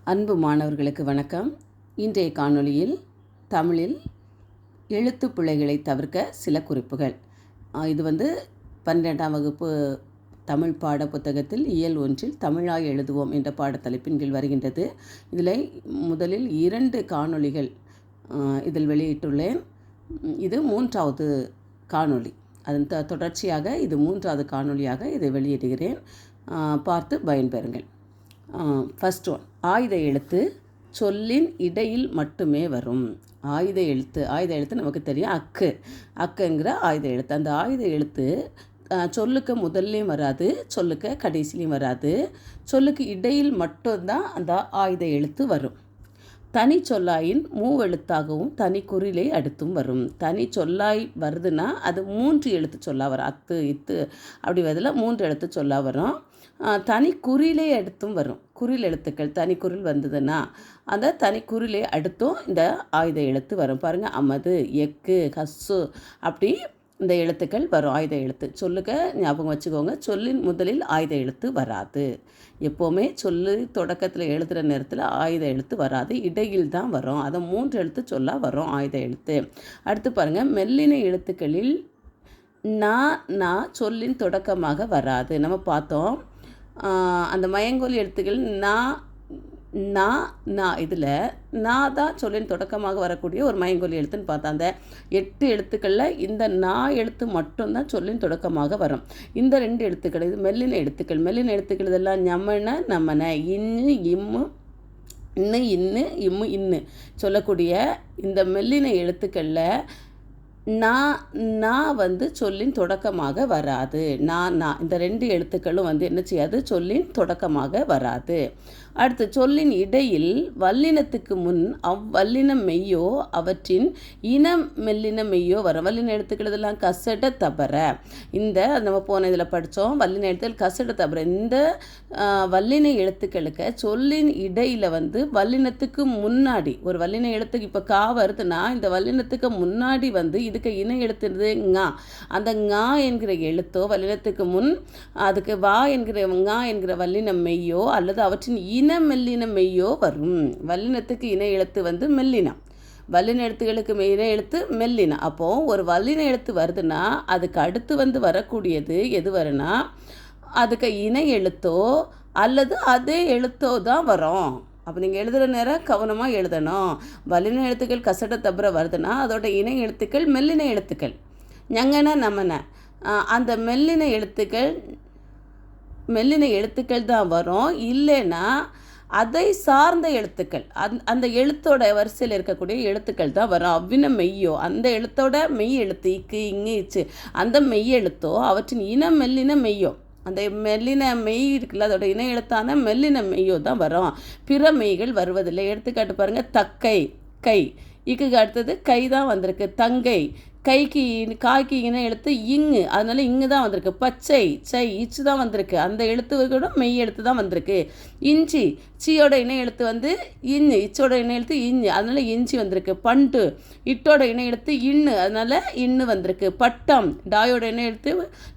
அன்பு மாணவர்களுக்கு வணக்கம். இன்றைய காணொளியில் தமிழில் எழுத்து பிழைகளை தவிர்க்க சில குறிப்புகள். இது 12ஆம் வகுப்பு தமிழ் பாட புத்தகத்தில் இயல் 1 தமிழாய் எழுதுவோம் என்ற பாடத்தலைப்பின் கீழ் வருகின்றது. இதில் முதலில் 2 காணொளிகள் இதில் வெளியிட்டுள்ளேன். இது 3வது காணொளி. அதன் தொடர்ச்சியாக இது 3வது காணொளியாக இதை வெளியிடுகிறேன். பார்த்து பயன்பெறுங்கள். ஃபர்ஸ்ட் ஒன், ஆயுத எழுத்து சொல்லின் இடையில் மட்டுமே வரும். ஆயுத எழுத்து நமக்கு தெரியும். அக்குங்கிற ஆயுத எழுத்து. அந்த ஆயுத எழுத்து சொல்லுக்கு முதல்லையும் வராது, சொல்லுக்கு கடைசிலையும் வராது. சொல்லுக்கு இடையில் மட்டும்தான் அந்த ஆயுத எழுத்து வரும். தனி சொல்லாயின் மூவெழுத்தாகவும் தனி குறிலை அடுத்தும் வரும். தனி சொல்லாய் வருதுன்னா அது 3 எழுத்து சொல்லா வரும். அத்து இத்து அப்படி வரதில் 3 எழுத்து சொல்லா வரும். தனி குறிலை அடுத்தும் வரும். குறில் எழுத்துக்கள் தனி குறில் வந்ததுன்னா அந்த தனி குறிலை அடுத்தும் இந்த ஆயுத எழுத்து வரும். பாருங்கள், அமது, எக்கு, ஹஸ்ஸு அப்படி இந்த எழுத்துக்கள் வரும். ஆயுத எழுத்து சொல்லுக்க ஞாபகம் வச்சுக்கோங்க. சொல்லின் முதலில் ஆயுத எழுத்து வராது. எப்போவுமே சொல்லு தொடக்கத்தில் எழுதுகிற நேரத்தில் ஆயுத எழுத்து வராது, இடையில் தான் வரும். அதை 3 எழுத்து சொல்லா வரும் ஆயுத எழுத்து. அடுத்து பாருங்கள், மெல்லின எழுத்துக்களில் நா சொல்லின் தொடக்கமாக வராது. நம்ம பார்த்தோம். அந்த மயங்கோலி எழுத்துக்கள் நா இதில் நான் தான் சொல்லின் தொடக்கமாக வரக்கூடிய ஒரு மயங்கோலி எழுத்துன்னு பார்த்தா, அந்த 8 எழுத்துக்களில் இந்த நா எழுத்து மட்டும்தான் சொல்லின் தொடக்கமாக வரும். இந்த 2 எழுத்துக்கள் இது மெல்லின எழுத்துக்கள். மெல்லின எழுத்துக்கள் இதெல்லாம் ஞமன, நமன, இன்னு, இம்மு, இன்னு, இம்மு, இன்னு சொல்லக்கூடிய இந்த மெல்லின எழுத்துக்களில் நான் சொல்லின் தொடக்கமாக வராது. நான் இந்த 2 எழுத்துக்களும் என்ன செய்யாது, சொல்லின் தொடக்கமாக வராது. அடுத்து சொல்லின் இடையில் வல்லினத்துக்கு முன் அவ்வல்லினம் மெய்யோ அவற்றின் இனம் மெல்லின மெய்யோ வரும். வல்லின எழுத்துக்கள் இதெல்லாம் கசட தபர. இந்த நம்ம போன இதில் படித்தோம். வல்லின எழுத்துக்கள் கசட தபர. இந்த வல்லின எழுத்துக்களுக்கு சொல்லின் இடையில் வல்லினத்துக்கு முன்னாடி ஒரு வல்லின எழுத்துக்கு இப்போ கா வருதுன்னா இந்த வல்லினத்துக்கு முன்னாடி இதுக்கு இணை எழுத்துறது ஙா. அந்த ஞா என்கிற எழுத்தோ வல்லினத்துக்கு முன் அதுக்கு வா என்கிற ஞா என்கிற வல்லினம் மெய்யோ அல்லது அவற்றின் இன மெல்லினம் மெய்யோ வரும். வல்லினத்துக்கு இணை எழுத்து மெல்லினம். வல்லின எழுத்துக்களுக்கு இணை எழுத்து மெல்லினம். அப்போது ஒரு வல்லின எழுத்து வருதுன்னா அதுக்கு அடுத்து வரக்கூடியது எது வரும்னா அதுக்கு இணை எழுத்தோ அல்லது அதே எழுத்தோ தான் வரும். அப்போ நீங்கள் எழுதுகிற நேரம் கவனமாக எழுதணும். வல்லின எழுத்துக்கள் கசட தபர வருதுன்னா அதோட இணை எழுத்துக்கள் மெல்லின எழுத்துக்கள். ஞங்கன, நமன அந்த மெல்லின எழுத்துக்கள் தான் வரும். இல்லைன்னா அதை சார்ந்த எழுத்துக்கள் அந்த எழுத்தோட வரிசையில் இருக்கக்கூடிய எழுத்துக்கள் தான் வரும். அவ்வின மெய்யோ அந்த எழுத்தோட மெய் எழுத்து இக்கு, இங்கு, இச்சு அந்த மெய் எழுத்தோ அவற்றின் இனம் மெல்லின மெய்யோ அந்த மெல்லின மெய் இருக்குல்ல அதோட இணை எழுத்தான மெல்லின மெய்யோ தான் வரும். பிற மெய்கள் வருவதில்லை. எடுத்துக்காட்டு பாருங்கள், தக்கை, கை. இக்கு அடுத்தது கை தான் வந்திருக்கு. தங்கை, கைக்கு காய்க்கு இணை எழுத்து இங்கு, அதனால இங்கு தான் வந்திருக்கு. பச்சை, சை, இச்சு தான் வந்திருக்கு. அந்த எழுத்துக்கூட மெய் எழுத்து தான் வந்திருக்கு. இஞ்சி, சீயோட இணை எழுத்து இஞ்சு, இச்சோட இணை எழுத்து இஞ்சு, அதனால இஞ்சி வந்திருக்கு. பண்டு, இட்டோட இணை எழுத்து இன்னு, அதனால இன்னு வந்திருக்கு. பட்டம், டாயோட இணை எழுத்து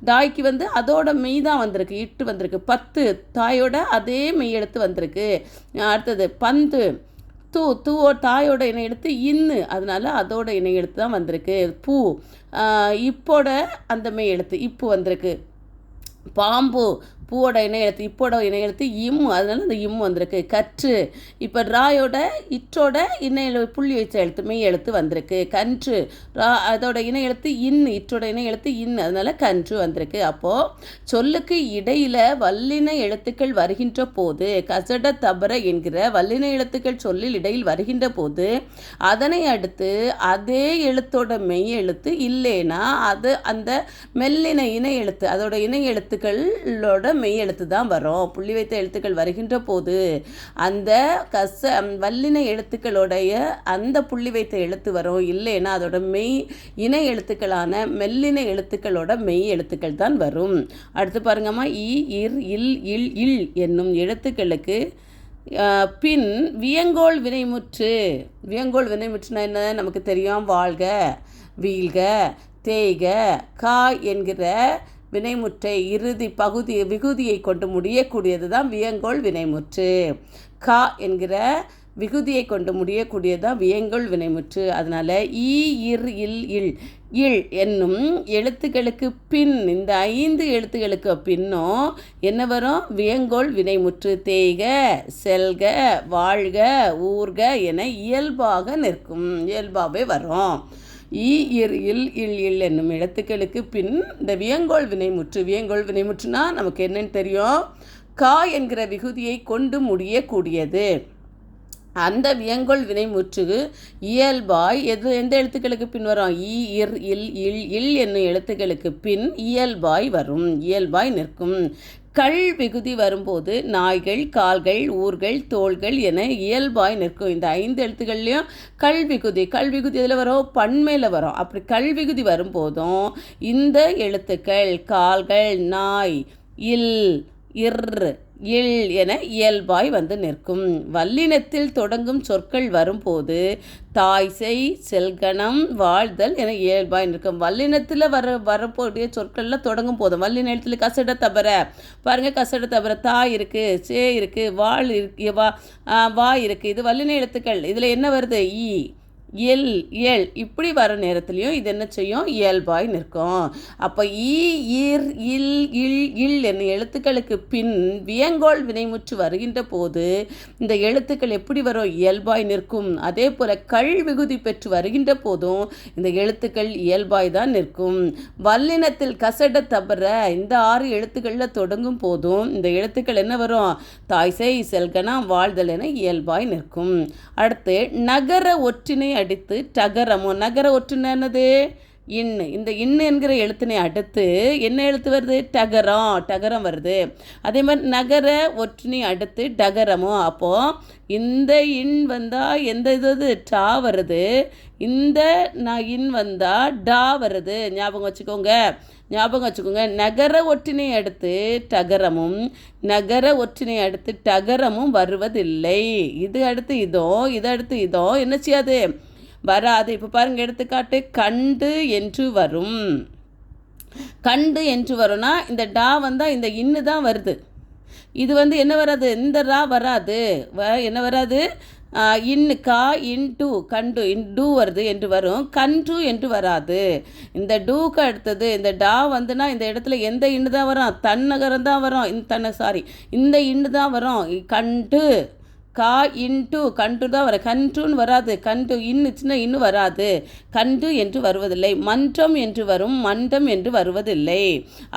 டாய்க்கு அதோட மெய் தான் வந்திருக்கு, இட்டு வந்திருக்கு. பத்து, தாயோட அதே மெய் எழுத்து வந்திருக்கு. அடுத்தது பந்து, தூவோ தாயோட இணை எழுத்து இன்னு, அதனால அதோட இணை எழுத்து தான் வந்திருக்கு. பூ, இப்போட அந்த மெய் எழுத்து இப்பு வந்திருக்கு. பாம்பு, பூவோட இணை எழுத்து இப்போட இணை எழுத்து இம்மு, அதனால அந்த இம்மு வந்திருக்கு. கற்று, இப்போ ராயோட இற்றோட இணை புள்ளி வச்ச எழுத்து மெய் எழுத்து வந்திருக்கு. கன்று, அதோட இணை எழுத்து இன்னு, இற்றோட இணை எழுத்து இன்னு, அதனால கன்று வந்திருக்கு. அப்போது சொல்லுக்கு இடையில் வல்லின எழுத்துக்கள் வருகின்ற போது கசட தபர என்கிற வல்லின எழுத்துக்கள் சொல்லில் இடையில் வருகின்ற போது அதனை அடுத்து அதே எழுத்தோட மெய் எழுத்து இல்லைன்னா அது அந்த மெல்லின இணை எழுத்து அதோட இணை எழுத்துக்களோட மெய் எழுத்து தான் வரும். புள்ளி வைத்த எழுத்துக்கள் வருகின்ற போது அந்த வல்லின எழுத்துக்களுடைய அந்த புள்ளி வைத்த எழுத்து வரும். இல்லைன்னா அதோட மெய் இணை எழுத்துக்களான மெல்லின எழுத்துக்களோட மெய் எழுத்துக்கள் தான் வரும். அடுத்து பாருங்கம்மா, இ, இர், இல், இல், இல் என்னும் எழுத்துக்களுக்கு பின் வியங்கோள் வினைமுற்றுனா என்ன நமக்கு தெரியும். வாழ்க, வீழ்க, தேய்க, கா என்கிற வினைமுற்றை இறுதி பகுதி விகுதியை கொண்டு முடியக்கூடியது தான் வியங்கோள் வினைமுற்று. கா என்கிற விகுதியை கொண்டு முடியக்கூடியது தான் வியங்கோள் வினைமுற்று. அதனால் ஈ இர் இல் இல் இல் என்னும் எழுத்துக்களுக்கு பின், இந்த 5 எழுத்துக்களுக்கு பின்னும் என்ன வரும்? வியங்கோள் வினைமுற்று. தேய்க, செல்க, வாழ்க, ஊர்க என இயல்பாக நிற்கும், இயல்பாகவே வரும். ஈ இர் இல் இல் இல் என்னும் எழுத்துக்களுக்கு பின் இந்த வியங்கோள் வினைமுற்று. வியங்கோள் வினைமுற்றுனா நமக்கு என்னன்னு தெரியும்? கா என்கிற விகுதியை கொண்டு முடியக்கூடியது. அந்த வியங்கோள் வினைமுற்று இயல்பாய் எந்த எழுத்துக்களுக்கு பின் வரும்? ஈ இர் இல் இல் இல் என்னும் எழுத்துக்களுக்கு பின் இயல்பாய் வரும், இயல்பாய் நிற்கும். கள் விகுதி வரும்போது நாய்கள், கால்கள், ஊர்கள், தோள்கள் என இயல்பாய் நிற்கும். இந்த 5 எழுத்துக்கள்லையும் கள் விகுதி இதில் வரும், பன்மையில் வரும். அப்படி கள் விகுதி வரும்போதும் இந்த எழுத்துக்கள் கால்கள், நாய், இல், இர், இல் என இயல்பாய் வந்து நிற்கும். வல்லினத்தில் தொடங்கும் சொற்கள் வரும்போது தாய்சை, செல்கணம், வாழ்தல் என இயல்பாய் நிற்கும். வல்லினத்தில் வரக்கூடிய சொற்களில் தொடங்கும் போதும் வல்லின எழுத்தில் கசட தபர பாருங்கள், கசட தபர தாய் இருக்குது, சே இருக்குது, வாழ் இருக்கு, வா இருக்குது. இது வல்லின எழுத்துக்கள். இதில் என்ன வருது? ஈ, எல், எல் இப்படி வர நேரத்துலையும் இது என்ன செய்யும்? இயல்பாய் நிற்கும். அப்போ ஈ, இர், இல், இல், இல் என்னும் எழுத்துக்களுக்கு பின் வியங்கோள் வினைமுற்று வருகின்ற போது இந்த எழுத்துக்கள் எப்படி வரும்? இயல்பாய் நிற்கும். அதே போல் கள் விகுதி பெற்று வருகின்ற போதும் இந்த எழுத்துக்கள் இயல்பாய் தான் நிற்கும். வல்லினத்தில் கசட தபர இந்த 6 எழுத்துக்களில் தொடங்கும் போதும் இந்த எழுத்துக்கள் என்ன வரும்? தாய்சை, செல்கணம், வாழ்தல் என இயல்பாய் நிற்கும். அடுத்து நகர ஒற்றினை அடித்து டகரமும். நகர ஒற்றுனை என்னது? இன்னு. இந்த இன்னு என்கிற எழுத்தினை அடுத்து என்ன எழுத்து வருது? டகரம், டகரம் வருது. அதே மாதிரி நகர ஒற்றினை அடுத்து டகரமும். அப்போது இந்த இன் வந்தால் எந்த இது? டா வருது. இந்த இன் வந்தால் டா வருது. ஞாபகம் வச்சுக்கோங்க. நகர ஒற்றினை அடுத்து டகரமும், நகர ஒற்றினை அடுத்து டகரமும் வருவதில்லை. இது அடுத்து இதோ என்ன செய்யாது? வராது. இப்போ பாருங்கள், எடுத்துக்காட்டு. கண்டு என்று வரும். கண்டு என்று வரும்னா இந்த டா வந்தால் இந்த இன்னு தான் வருது. இது என்ன வராது? இந்த ரா வராது. என்ன வராது? இன்னு, கா, இன்டு, கண்டு, இன்டு வருது என்று வரும். கன்று என்று வராது. இந்த டூக்கு அடுத்தது இந்த டா வந்துன்னா இந்த இடத்துல எந்த இன்னு தான் வரும்? தன்னகரம் தான் வரும். இந்த இன்னு தான் வரும். கண்டு, கா, இன்டு, கன்று தான் வரும். கன்றுன்னு வராது. கன்று சின்ன இன்னும் வராது. கன்று என்று வருவதில்லை. மன்றம் என்று வரும், மண்டம் என்று வருவதில்லை.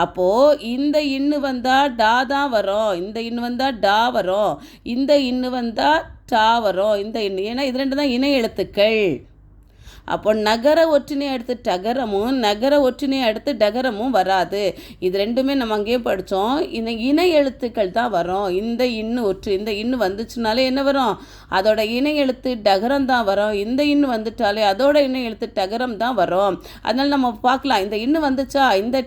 அப்போது இந்த இன்னு வந்தால் டா தான் வரும். இந்த இன்னு வந்தால் டா வரும். இந்த இன்னு வந்தால் டா வரும். இந்த இன்னு, ஏன்னா இது 2 தான் இணை எழுத்துக்கள். அப்போ நகர ஒற்றினை அடுத்து டகரமும், நகர ஒற்றினை அடுத்து டகரமும் வராது. இது 2மே நம்ம அங்கேயே படித்தோம். இந்த இணை எழுத்துக்கள் தான் வரும். இந்த இன்னு வந்துச்சுனாலே என்ன வரும்? அதோட இணை எழுத்து டகரம் தான் வரும். இந்த இன்னு வந்துட்டாலே அதோட இணை எழுத்து டகரம் தான் வரும். அதனால் நம்ம பார்க்கலாம், இந்த இன்னு வந்துச்சா, இந்த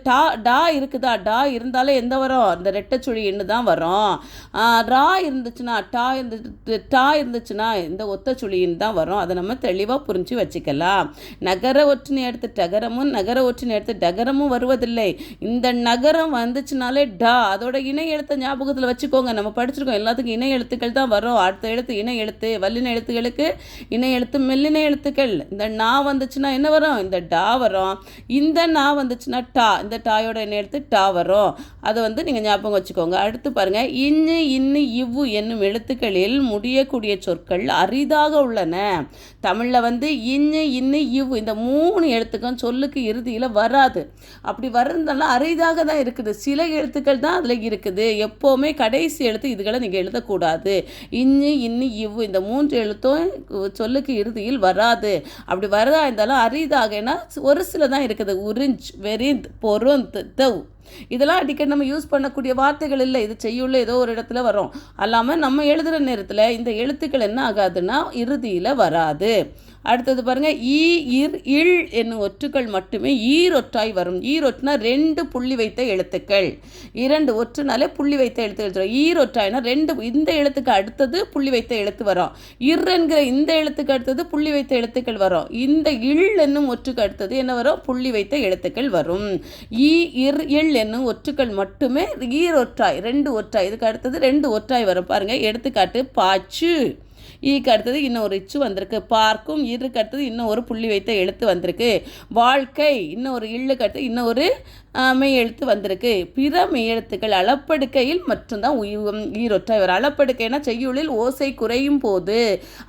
டா இருக்குதா? டா இருந்தாலே எந்த வரும்? இந்த ரெட்டைச்சுழி இன்னு தான் வரும். ரா இருந்துச்சுன்னா, டா இருந்துச்சுன்னா இந்த ஒத்தச்சுழின்னு தான் வரும். அதை நம்ம தெளிவாக புரிஞ்சு வச்சுக்கலாம். நகர ஒற்றினை எடுத்து டகரமும், நகர ஒற்றினை எடுத்து டகரமும் வருவதில்லை. இந்த நகரம் வந்துச்சுனாலே டா, அதோட இணை எழுத்தை ஞாபகத்தில் வச்சுக்கோங்க. நம்ம படிச்சிருக்கோம், எல்லாத்துக்கும் இணை எழுத்துக்கள் தான் வரும். அடுத்த எழுத்து இணை எழுத்து. வல்லின எழுத்துக்களுக்கு இணை எழுத்து, மெல்லின எழுத்துக்கள். இந்த நா வந்துச்சுன்னா என்ன வரும்? இந்த டா வரும். இந்த நா வந்துச்சுன்னா டா, இந்த டாயோட இணை எழுத்து டா வரும். அதை நீங்கள் ஞாபகம் வச்சுக்கோங்க. அடுத்து பாருங்க, இன்னு, இன்னு, இவ்வு என்னும் எழுத்துக்களில் முடியக்கூடிய சொற்கள் அரிதாக உள்ளன. தமிழில் இன்னு, இன்னு, இவ் இந்த 3 எழுத்துக்கள் சொல்லுக்கு இறுதியில் வராது. அப்படி வர்றதுனால அரிதாக தான் இருக்குது. சில எழுத்துக்கள் தான் அதில் இருக்குது. எப்போவுமே கடைசி எழுத்து இதுகளை நீங்கள் எழுதக்கூடாது. இன்னு, இன்னு, இவ் இந்த 3 எழுத்தும் சொல்லுக்கு இறுதியில் வராது. அப்படி வரதா இருந்தாலும் அரிதாக, ஏன்னா ஒரு சில தான் இருக்குது. உறிஞ்ச், வெறிந்த், பொருந்த், தவ் இதெல்லாம் அடிக்கடி நம்ம யூஸ் பண்ணக்கூடிய வார்த்தைகள் இல்லை. இது செய்யுள்ள ஏதோ ஒரு இடத்துல வரும். அல்லாமல் நம்ம எழுதுகிற நேரத்தில் இந்த எழுத்துக்கள் என்ன ஆகாதுன்னா இறுதியில் வராது. அடுத்தது பாருங்கள், ஈ, இர், இல் என்னும் ஒற்றுக்கள் மட்டுமே ஈரொற்றாய் வரும். ஈரொற்றுனா 2 புள்ளி வைத்த எழுத்துக்கள். 2 ஒற்றுனாலே புள்ளி வைத்த எழுத்துக்கள். ஈரொற்றாய்னா 2 இந்த எழுத்துக்கு அடுத்தது புள்ளி வைத்த எழுத்து வரும். இர் என்கிற இந்த எழுத்துக்கு அடுத்தது புள்ளி வைத்த எழுத்துக்கள் வரும். இந்த இல் என்னும் ஒற்றுக்கு அடுத்தது என்ன வரும்? புள்ளி வைத்த எழுத்துக்கள் வரும். ஈ, இர், இல் என்னும் ஒற்றுக்கள் மட்டுமே ஈரொற்றாய், 2 ஒற்றாய். இதுக்கு அடுத்தது 2 ஒற்றாய் வரும் பாருங்கள். எடுத்துக்காட்டு பாச்சு, ஈக்கு அடுத்தது இன்னும் ஒரு இச்சு வந்திருக்கு. பார்க்கும் இருக்கு அடுத்தது இன்னும் ஒரு புள்ளி வைத்த எழுத்து வந்திருக்கு. வாழ்க்கை இன்னும் ஒரு இல்லுக்கு அடுத்து இன்னும் ஒரு மெய் எழுத்து வந்திருக்கு. பிற மெய் எழுத்துக்கள் அளப்படுக்கையில் மட்டும்தான் ஈரொற்றாய் வரும். அளப்படுக்கைனா செய்யுளில் ஓசை குறையும் போது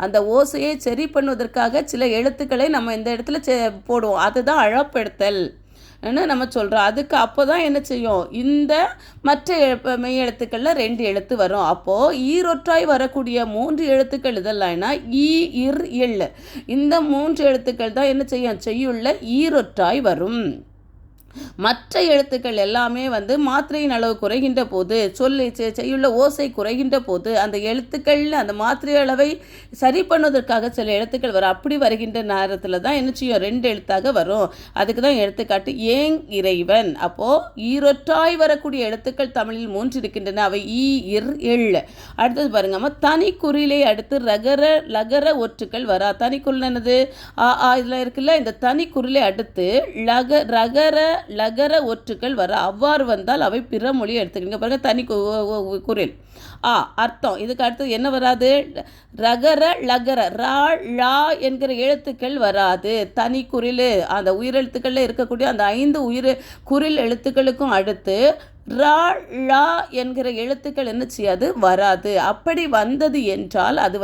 அந்த ஓசையை சரி பண்ணுவதற்காக சில எழுத்துக்களை நம்ம இந்த இடத்துல போடுவோம். அதுதான் அளப்படுத்தல் நம்ம சொல்கிறோம். அதுக்கு அப்போ தான் என்ன செய்யும், இந்த மற்ற மெய் எழுத்துக்களில் 2 எழுத்து வரும். அப்போது ஈரொற்றாய் வரக்கூடிய 3 எழுத்துக்கள் இதெல்லாம்னா ஈ, இர், எள். இந்த 3 எழுத்துக்கள் தான் என்ன செய்யும், செய்யுள்ள ஈரொற்றாய் வரும். மற்ற எழுத்துக்கள் எல்லாமே மாத்திரையின் அளவு குறைகின்ற போது, செய்யுள்ள ஓசை குறைகின்ற போது அந்த எழுத்துக்கள் அந்த மாத்திரை அளவை சரி பண்ணுவதற்காக சில எழுத்துக்கள் வரும். அப்படி வருகின்ற நேரத்தில் தான் என்ன செய்யும், 2 எழுத்தாக வரும். அதுக்கு தான் எடுத்துக்காட்டு ஏங் இறைவன். அப்போது ஈரொற்றாய் வரக்கூடிய எழுத்துக்கள் தமிழில் 3 இருக்கின்றன. அவை ஈ, இர், எள். அடுத்தது பாருங்கம்மா, தனி குறிலை அடுத்து லகர ஒற்றுக்கள் வரா. தனி குறில் என்னது, இதில் இருக்குல்ல, இந்த தனி குறிலை அடுத்து லகர ஒற்றுக்கள் வர. அவ்வாறு வந்தால் அவை பிற மொழி எடுத்துக்கிங்க பாருங்க. தனி குரில் அர்த்தம். இதுக்கு அடுத்தது என்ன வராது, ரகர லகர ரா ழா என்கிற எழுத்துக்கள் வராது. தனி குறில் அந்த உயிரெழுத்துக்களில் இருக்கக்கூடிய அந்த 5 குறில் எழுத்துக்களுக்கும் அடுத்து ரா ழா என்கிற எழுத்துக்கள் என்ன செய்யாது, வராது. அப்படி வந்தது என்றால் அது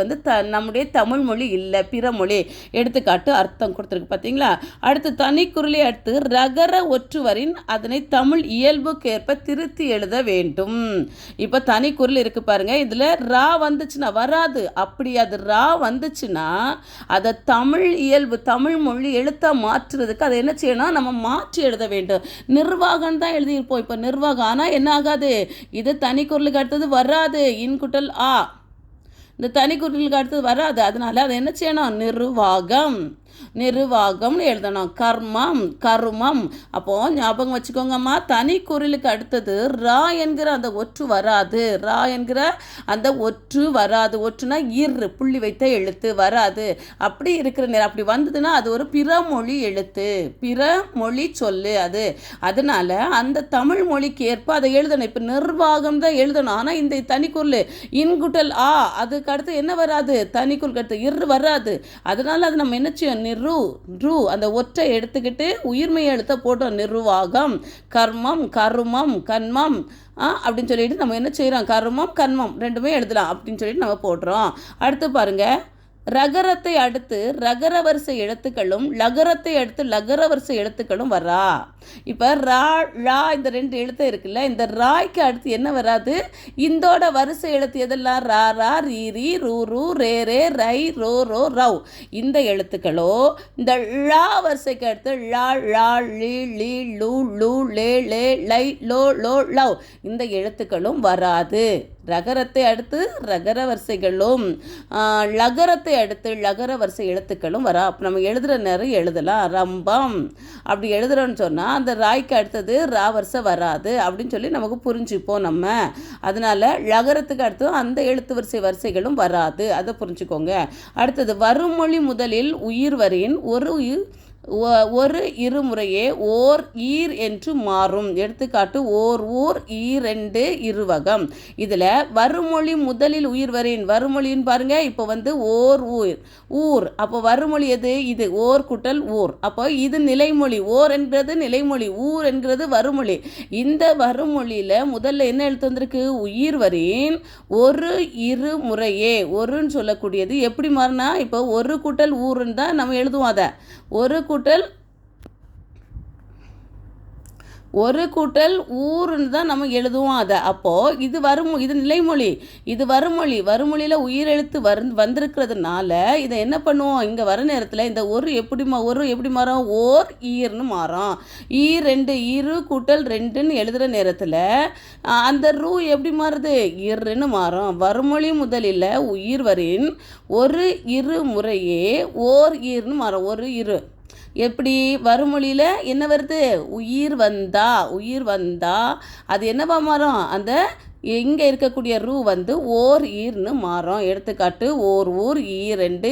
நம்முடைய தமிழ் மொழி இல்லை, பிற மொழி. எடுத்துக்காட்டு அர்த்தம் கொடுத்துருக்கு பார்த்தீங்களா. அடுத்து தனி குரலை அடுத்து ரகர ஒற்றுவரின் அதனை தமிழ் இயல்புக்கேற்ப திருத்தி எழுத வேண்டும். இப்போ தனி குரல் இருக்கு பாருங்க, இதில் ரா வந்துச்சுன்னா வராது. அப்படி அது ரா வந்துச்சுன்னா அதை தமிழ் இயல்பு தமிழ் மொழி எழுத்தாக மாற்றுறதுக்கு அதை என்ன செய்யணும், நம்ம மாற்றி எழுத வேண்டும். நிர்வாகம் தான் எழுதியிருப்போம். இப்போ நிர்வாகம் ஆனால் என்ன ஆகாது, இது தனி குரலுக்கு அடுத்தது வராது. இன்குட்டல் இந்த தனி குரலுக்கு அடுத்தது வராது. அதனால அதை என்ன செய்யணும், நிர்வாகம்னு எழுதணும். கர்மம், கருமம். அப்போது ஞாபகம் வச்சுக்கோங்கம்மா, தனி குரலுக்கு அடுத்தது ரா என்கிற அந்த ஒற்று வராது. ரா என்கிற அந்த ஒற்று வராது. ஒற்றுனா புள்ளி வைத்த எழுத்து வராது. அப்படி இருக்கிற நேரம் அப்படி வந்ததுன்னா அது ஒரு பிறமொழி எழுத்து, பிறமொழி சொல்லு அது. அதனால அந்த தமிழ் மொழிக்கு ஏற்ப அதை எழுதணும். இப்போ நிர்வாகம் தான் எழுதணும். ஆனால் இந்த தனி குரல் இன்குட்டல் அதுக்கு அடுத்து என்ன வராது, தனி குரலுக்கு அடுத்து வராது. அதனால அது நம்ம என்ன செய்யணும், அந்த ஒற்றை எடுத்துக்கிட்டு உயிர்மெய் எழுத்த போட்டோம். நிர்வாகம், கர்மம், கருமம், கண்மம் அப்படின்னு சொல்லிட்டு நம்ம என்ன செய்கிறோம், கருமம் கண்மம் 2மே எழுதலாம் அப்படின்னு சொல்லிட்டு நம்ம போடுறோம். அடுத்து பாருங்க, ரகரத்தை அடுத்து ரகர வரிசை எழுத்துக்களும் லகரத்தை அடுத்து லகர வரிசை எழுத்துக்களும் வரா. இப்போ ரா ழா இந்த 2 எழுத்து இருக்குல்ல, இந்த ராய்க்கு அடுத்து என்ன வராது, இந்தோட வரிசை எழுத்து எதெல்லாம், ரா ரா, ரீ ரீ, ரூ ரூ, ரே ரே, ரை ரோ ரோ, ரவ். இந்த எழுத்துக்களோ இந்த ழா வரிசைக்கு அடுத்து ழா ழா, லி லி, லூ லூ, லே லே, லை லோ லோ, லவ் இந்த எழுத்துக்களும் வராது. ரகரத்தை அடுத்து ரகர வரிசைகளும் லகரத்தை அடுத்து லகர வரிசை எழுத்துக்களும் வரா. அப்போ நம்ம எழுதுகிற நேரம் எழுதலாம் ரம்பம். அப்படி எழுதுகிறோன்னு சொன்னால் அந்த ராய்க்கு அடுத்தது ரா வரிசை வராது அப்படின்னு சொல்லி நமக்கு புரிஞ்சுப்போம் நம்ம. அதனால் லகரத்துக்கு அடுத்து அந்த எழுத்து வரிசைகளும் வராது, அதை புரிஞ்சுக்கோங்க. அடுத்தது வருமொழி முதலில் உயிர் வரின் ஒரு இருமுறையே ஓர் ஈர் என்று மாறும். எடுத்துக்காட்டு ஓர் ஊர், ஈரெண்டு, இருவகம். இதில் வருமொழி முதலில் உயிர் வரின் வருமொழின்னு பாருங்க. இப்போ ஓர் ஊர், அப்போ வருமொழி எது, இது ஓர் குட்டல் ஊர். அப்போ இது நிலைமொழி. ஓர் என்கிறது நிலைமொழி, ஊர் என்கிறது வருமொழி. இந்த வருமொழியில் முதல்ல என்ன எழுத்து வந்திருக்கு, உயிர் வரின் ஒரு இருமுறையே. ஒருன்னு சொல்லக்கூடியது எப்படி மாறினா, இப்போ ஒரு குட்டல் ஊருன்னு தான் நம்ம எழுதுவோம். அதை ஒரு கூட்டல் ஊருன்னு தான் நம்ம எழுதுவோம் அதை. அப்போது இது நிலைமொழி, இது வருமொழியில் உயிரெழுத்து வந்திருக்கிறதுனால இதை என்ன பண்ணுவோம், இங்கே வர நேரத்தில் இந்த ஒரு எப்படி மாறும், ஓர் ஈர்னு மாறும். ரெண்டு, இரு கூட்டல் 2ன்னு எழுதுகிற நேரத்தில் அந்த ரூ எப்படி மாறுது, இர்ன்னு மாறும். வருமொழி முதலில் உயிர் வரின் ஒரு இரு முறையே ஓர் ஈர்னு மாறும். ஒரு இரு எப்படி வருமொழியில் என்ன வருது, உயிர் வந்தா அது என்னவா மாறும், அந்த இங்கே இருக்கக்கூடிய ரூ வந்து ஓர் ஈர்னு மாறும். எடுத்துக்காட்டு ஓர் ஊர், ஈரெண்டு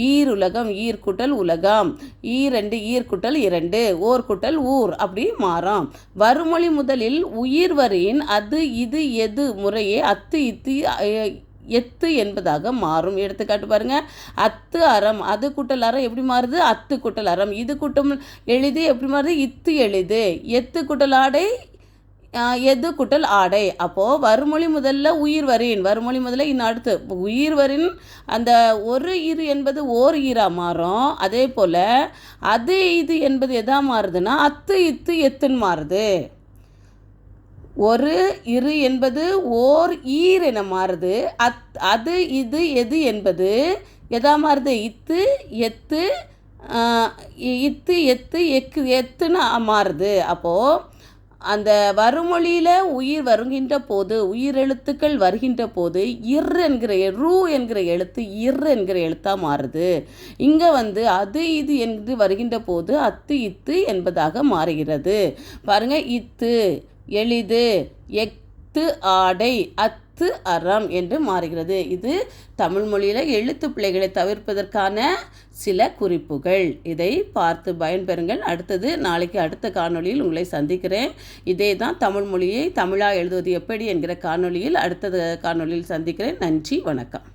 ஈருலகம், ஈர்குட்டல் உலகம், ஈரெண்டு ஈர்குட்டல் இரண்டு, ஓர் குட்டல் ஊர் அப்படி மாறும். வருமொழி முதலில் உயிர் வரின் அது இது எது முறையே அத்து இத்து எத்து என்பதாக மாறும். எடுத்துக்காட்டு பாருங்க, அத்து அறம், அது குட்டல் அறம் எப்படி மாறுது? அத்து குட்டல் அறம். இது குட்டம் எளிது எப்படி மாறுது? இத்து எளிது. எத்து குட்டல் ஆடை, எது குட்டல் ஆடை. அப்போது வருமொழி முதல்ல உயிர் வரின், வருமொழி முதல்ல இன்னும் அடுத்து உயிர் வரின் அந்த ஒரு இரு என்பது ஓர் ஈராக மாறும். அதே போல் அது இது என்பது எதா மாறுதுன்னா அத்து இத்து எத்துன்னு மாறுது. ஒரு இரு என்பது ஓர் ஈர் என மாறுது. அது இது எது என்பது எதா மாறுது? இத்து எத்து, இத்து எத்து எக்கு எத்துன்னு மாறுது. அப்போது அந்த வருமொழியில் உயிர் வருகின்ற போது, உயிரெழுத்துக்கள் வருகின்ற போது இர் என்கிற ரூ என்கிற எழுத்து இர் என்கிற எழுத்தாக மாறுது. இங்கே வந்து அது இது என்று வருகின்ற போது அத்து இத்து என்பதாக மாறுகிறது. பாருங்கள், இத்து எளிது, எத்து ஆடை, அத்து அறம் என்று மாறுகிறது. இது தமிழ் மொழியில் எழுத்து பிழைகளை தவிர்ப்பதற்கான சில குறிப்புகள். இதை பார்த்து பயன்பெறுங்கள். அடுத்தது நாளைக்கு அடுத்த காணொளியில் உங்களை சந்திக்கிறேன். இதே தான் தமிழ் மொழியை தமிழாக எழுதுவது எப்படி என்கிற காணொளியில் அடுத்த காணொளியில் சந்திக்கிறேன். நன்றி, வணக்கம்.